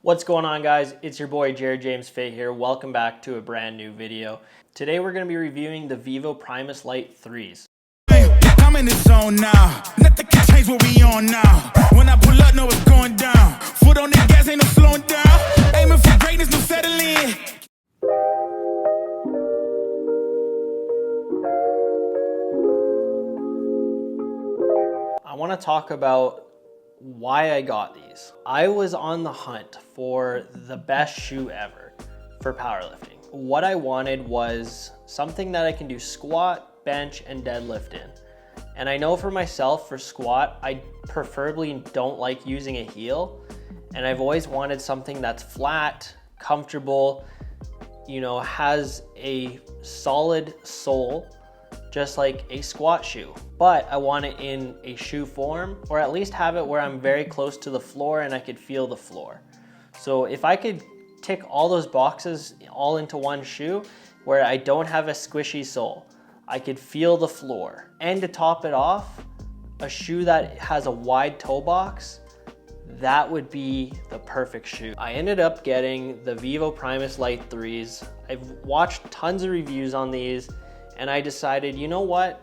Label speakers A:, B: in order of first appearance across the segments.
A: What's going on, guys? It's your boy Jared James Fay here. Welcome back to a brand new video. Today we're going to be reviewing the Vivobarefoot Primus Lite 3s.
B: I'm in the zone now. Nothing can change what we on now. When I pull up, know it's going down. Foot on the gas, ain't no slowing down. Aiming for greatness, no settling.
A: I want to talk about why I got these. I was on the hunt for the best shoe ever for powerlifting. What I wanted was something that I can do squat, bench, and deadlift in. And I know for myself, for squat, I preferably don't like using a heel. And I've always wanted something that's flat, comfortable, has a solid sole, just like a squat shoe. But I want it in a shoe form, or at least have it where I'm very close to the floor and I could feel the floor. So if I could tick all those boxes all into one shoe where I don't have a squishy sole, I could feel the floor. And to top it off, a shoe that has a wide toe box, that would be the perfect shoe. I ended up getting the Vivobarefoot Primus Lite 3s. I've watched tons of reviews on these and I decided, you know what?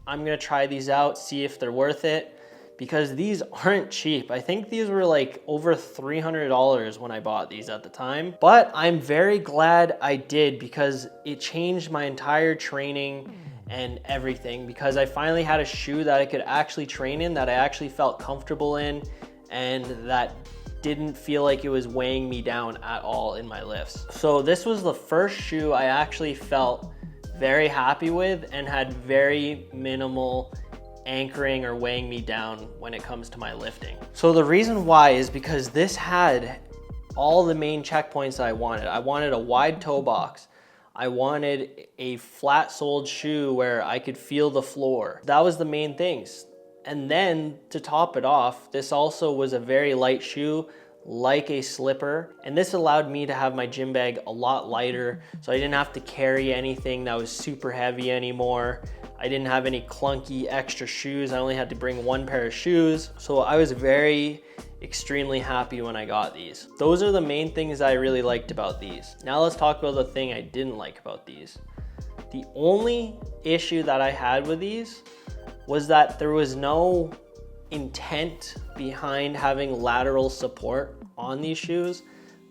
A: I'm gonna try these out, see if they're worth it, because these aren't cheap. I think these were like over $300 when I bought these at the time. But I'm very glad I did, because it changed my entire training and everything, because I finally had a shoe that I could actually train in, that I actually felt comfortable in, and that didn't feel like it was weighing me down at all in my lifts. So this was the first shoe I actually felt very happy with and had very minimal anchoring or weighing me down when it comes to my lifting. So the reason why is because this had all the main checkpoints that I wanted. I wanted a wide toe box. I wanted a flat soled shoe where I could feel the floor. That was the main things. And then to top it off, this also was a very light shoe, like a slipper, and this allowed me to have my gym bag a lot lighter, so I didn't have to carry anything that was super heavy anymore. I didn't have any clunky extra shoes. I only had to bring one pair of shoes, so I was extremely happy when I got these. Those are the main things I really liked about these. Now let's talk about the thing I didn't like about these. The only issue that I had with these was that there was no intent behind having lateral support on these shoes,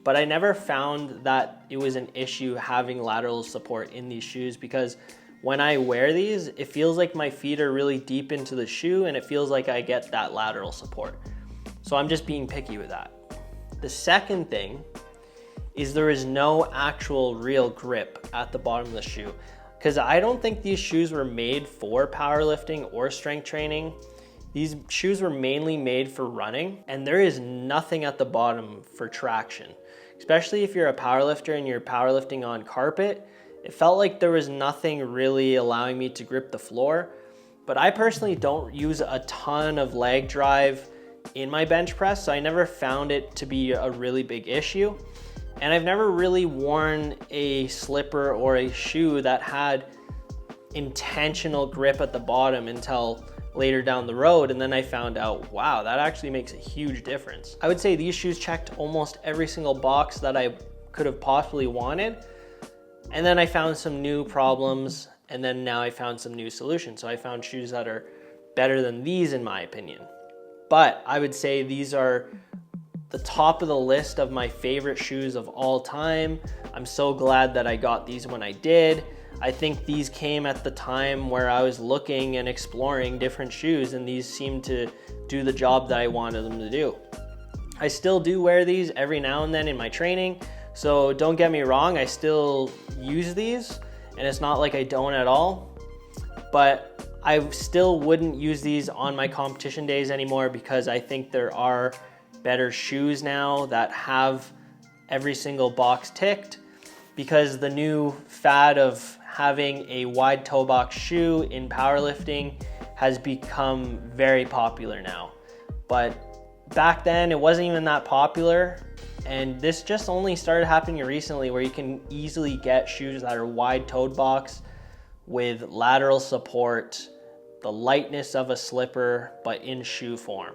A: but I never found that it was an issue having lateral support in these shoes, because when I wear these, it feels like my feet are really deep into the shoe and it feels like I get that lateral support. So I'm just being picky with that. The second thing is there is no actual real grip at the bottom of the shoe, because I don't think these shoes were made for powerlifting or strength training. These shoes were mainly made for running, and there is nothing at the bottom for traction. Especially if you're a powerlifter and you're powerlifting on carpet, it felt like there was nothing really allowing me to grip the floor. But I personally don't use a ton of leg drive in my bench press, so I never found it to be a really big issue. And I've never really worn a slipper or a shoe that had intentional grip at the bottom until later down the road, and then I found out, wow, that actually makes a huge difference. I would say these shoes checked almost every single box that I could have possibly wanted, and then I found some new problems, and then now I found some new solutions. So I found shoes that are better than these in my opinion. But I would say these are the top of the list of my favorite shoes of all time. I'm so glad that I got these when I did. I think these came at the time where I was looking and exploring different shoes, and these seemed to do the job that I wanted them to do. I still do wear these every now and then in my training, so don't get me wrong, I still use these, and it's not like I don't at all, but I still wouldn't use these on my competition days anymore, because I think there are better shoes now that have every single box ticked, because the new fad of having a wide toe box shoe in powerlifting has become very popular now. But back then it wasn't even that popular, and this just only started happening recently, where you can easily get shoes that are wide toed box with lateral support, the lightness of a slipper, but in shoe form.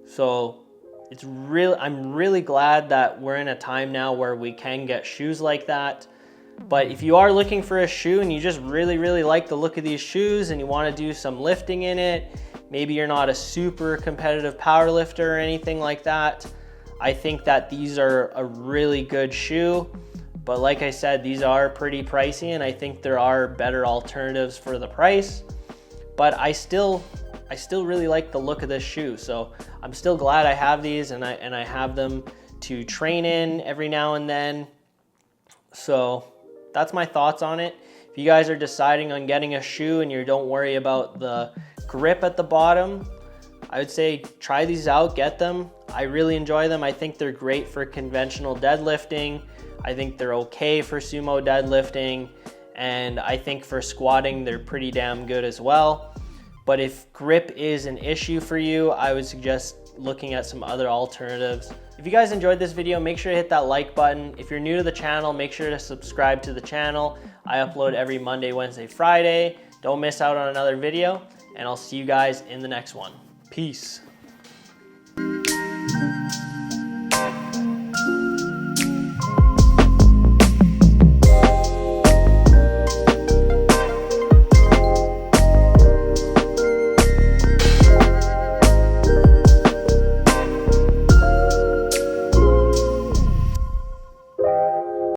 A: So I'm really glad that we're in a time now where we can get shoes like that. But if you are looking for a shoe and you just really like the look of these shoes and you want to do some lifting in it, maybe you're not a super competitive power lifter or anything like that, I think that these are a really good shoe. But like I said, these are pretty pricey, and I think there are better alternatives for the price. But I still really like the look of this shoe. So I'm still glad I have these, and I have them to train in every now and then. So that's my thoughts on it. If you guys are deciding on getting a shoe and you don't worry about the grip at the bottom, I would say try these out, get them. I really enjoy them. I think they're great for conventional deadlifting. I think they're okay for sumo deadlifting. And I think for squatting, they're pretty damn good as well. But if grip is an issue for you, I would suggest looking at some other alternatives. If you guys enjoyed this video, make sure to hit that like button. If you're new to the channel, make sure to subscribe to the channel. I upload every Monday, Wednesday, Friday. Don't miss out on another video, and I'll see you guys in the next one. Peace.